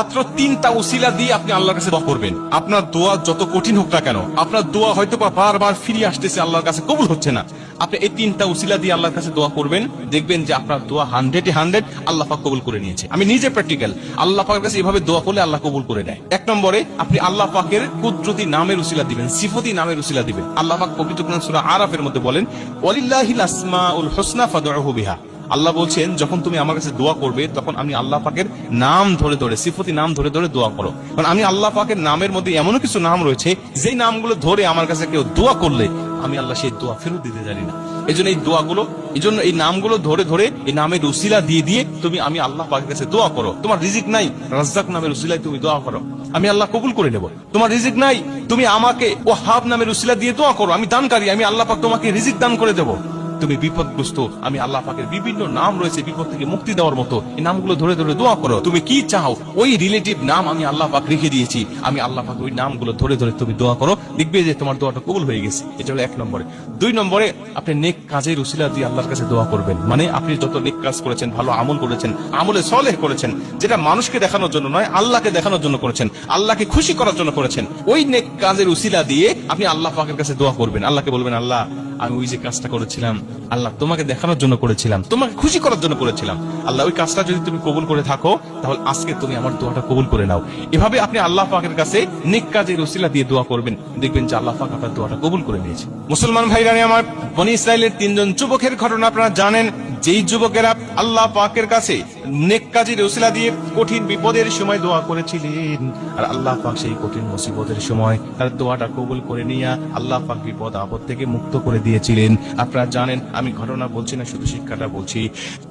মাত্র 3টা উসিলা দিয়ে আপনি আল্লাহর কাছে দোয়া করবেন। আপনার দোয়া যত কঠিন হোক না কেন, আপনার দোয়া হয়তো বারবার ফিরে আসতেছে, আল্লাহর কাছে কবুল হচ্ছে না, আপনি এই 3টা উসিলা দিয়ে আল্লাহর কাছে দোয়া করবেন, দেখবেন যে আপনার দোয়া 100 আল্লাহ পাক কবুল করে নিয়েছে। আমি নিজে প্র্যাকটিক্যাল, আল্লাহ পাকের কাছে এভাবে দোয়া করলে আল্লাহ কবুল করে নেয়। 1 নম্বরে আপনি আল্লাহ পাকের কুদরতি নামের উসিলা দিবেন, সিফতি নামের উসিলা দিবেন। আল্লাহ পাক পবিত্র কোরআন সূরা আরাফের মধ্যে বলেন, ওয়ালিল্লাহিল আসমাউল হুসনা ফাদউহু বিহা। আল্লাহ বলছেন, যখন তুমি আমার কাছে দোয়া করবে তখন আমি আল্লাহ পাকের নাম ধরে ধরে, সিফতি নাম ধরে ধরে দোয়া করো। কারণ আমি আল্লাহ পাকের নামের মধ্যে এমন কিছু নাম রয়েছে যেই নামগুলো ধরে আমার কাছে কেউ দোয়া করলে আমি আল্লাহ সেই দোয়া ফেরত দিতে জানি না। এই জন্য এই দোয়াগুলো, এই জন্য এই নামগুলো ধরে ধরে এই নামের উসিলা দিয়ে দিয়ে তুমি আমি আল্লাহ পাকের কাছে দোয়া করো। তোমার রিজিক নাই, রাজ্জাক নামের উসিলায় তুমি দোয়া করো, আমি আল্লাহ কবুল করে নেব। তোমার রিজিক নাই, তুমি আমাকে ওয়াহাব নামের উসিলা দিয়ে দোয়া করো, আমি দানকারী, আমি আল্লাহ পাক তোমাকে রিজিক দান করে দেবো। তুমি বিপদগ্রস্ত, আমি আল্লাহ পাকের বিভিন্ন নাম রয়েছে বিপদ থেকে মুক্তি দেওয়ার মতো, এই নামগুলো ধরে ধরে দোয়া করো। তুমি কি চাও ওই রিলেটিভ নাম আমি আল্লাহ পাক রেখে দিয়েছি, আমি আল্লাহ পাক ওই নামগুলো ধরে ধরে তুমি দোয়া করো, দেখবে যে তোমার দোয়াটা কবুল হয়ে গেছে। এটা হলো 1 নম্বরে। 2 নম্বরে আপনি নেক কাজের উসিলা দিয়ে আল্লাহর কাছে দোয়া করবেন। মানে আপনি যত নেক কাজ করেছেন, ভালো আমল করেছেন, আমলে সলেহ করেছেন, যেটা মানুষকে দেখানোর জন্য নয় আল্লাহকে দেখানোর জন্য করেছেন, আল্লাহকে খুশি করার জন্য করেছেন, ওই নেক কাজের উসিলা দিয়ে আপনি আল্লাহ পাকের কাছে দোয়া করবেন। আল্লাহকে বলবেন, আল্লাহ আমি ওই যে কাজটা করেছিলাম আল্লাহ তোমাকে দেখানোর জন্য করেছিলাম, তোমাকে খুশি করার জন্য করেছিলাম, আল্লাহ ওই কাজটা যদি তুমি কবুল করে থাকো তাহলে আজকে তুমি আমার দোয়াটা কবুল করে নাও। এভাবে আপনি আল্লাহ পাকের কাছে নেক কাজের উসিলা দিয়ে দোয়া করবেন, দেখবেন যে আল্লাহ পাক আপনার দোয়াটা কবুল করে নিয়েছে। মুসলমান ভাইরা আমার, বনী ইসরাইলের 3 জন যুবকের ঘটনা আপনারা জানেন, যেই যুবকেরা আল্লাহ পাকের কাছে নেক কাজের উসিলা দিয়ে কঠিন বিপদের সময় দোয়া করেছিলেন, আর আল্লাহ পাক সেই কঠিন মুসিবতের সময় তার দোয়াটা কবুল করে নিয়ে আল্লাহ পাক বিপদ আপদ থেকে মুক্ত করে দিয়েছিলেন। আপনারা জানেন, আমি ঘটনা বলছি না, শুধু শিক্ষাটা বলছি।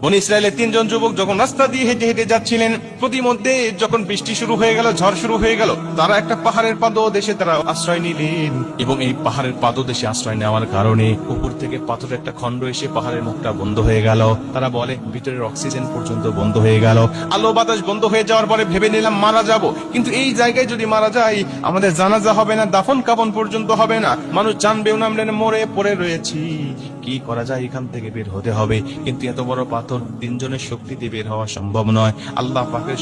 বনী ইসরাইলের 3 জন যুবক যখন রাস্তা দিয়ে হেঁটে হেঁটে যাচ্ছিলেন, প্রতিমধ্যে যখন বৃষ্টি শুরু হয়ে গেল, ঝড় শুরু হয়ে গেল, তারা একটা পাহাড়ের পাদদেশে তারা আশ্রয় নিলেন, এবং এই পাহাড়ের পাদদেশে আশ্রয় নেওয়ার কারণে উপর থেকে পাথরের একটা খন্ড এসে পাহাড়ের মুখটা বন্ধ হয়ে গেল। তারা বলে ভিতরের অক্সিজেন পর্যন্ত বন্ধ হয়ে গেল, আলো বাতাস বন্ধ হয়ে যাওয়ার পরে ভেবে নিলাম মারা যাব, কিন্তু এই জায়গায় যদি মারা যাই আমাদের জানাজা হবে না, দাফন কাফন পর্যন্ত হবে না, মানুষ জানবেও না আমরা মরে পড়ে রয়েছি, কি করা যায়, এখান থেকে বের হতে হবে। কিন্তু এত বড় পাথর 3 জনের শক্তিতে বের হওয়া সম্ভব নয়, আল্লাহ পাকের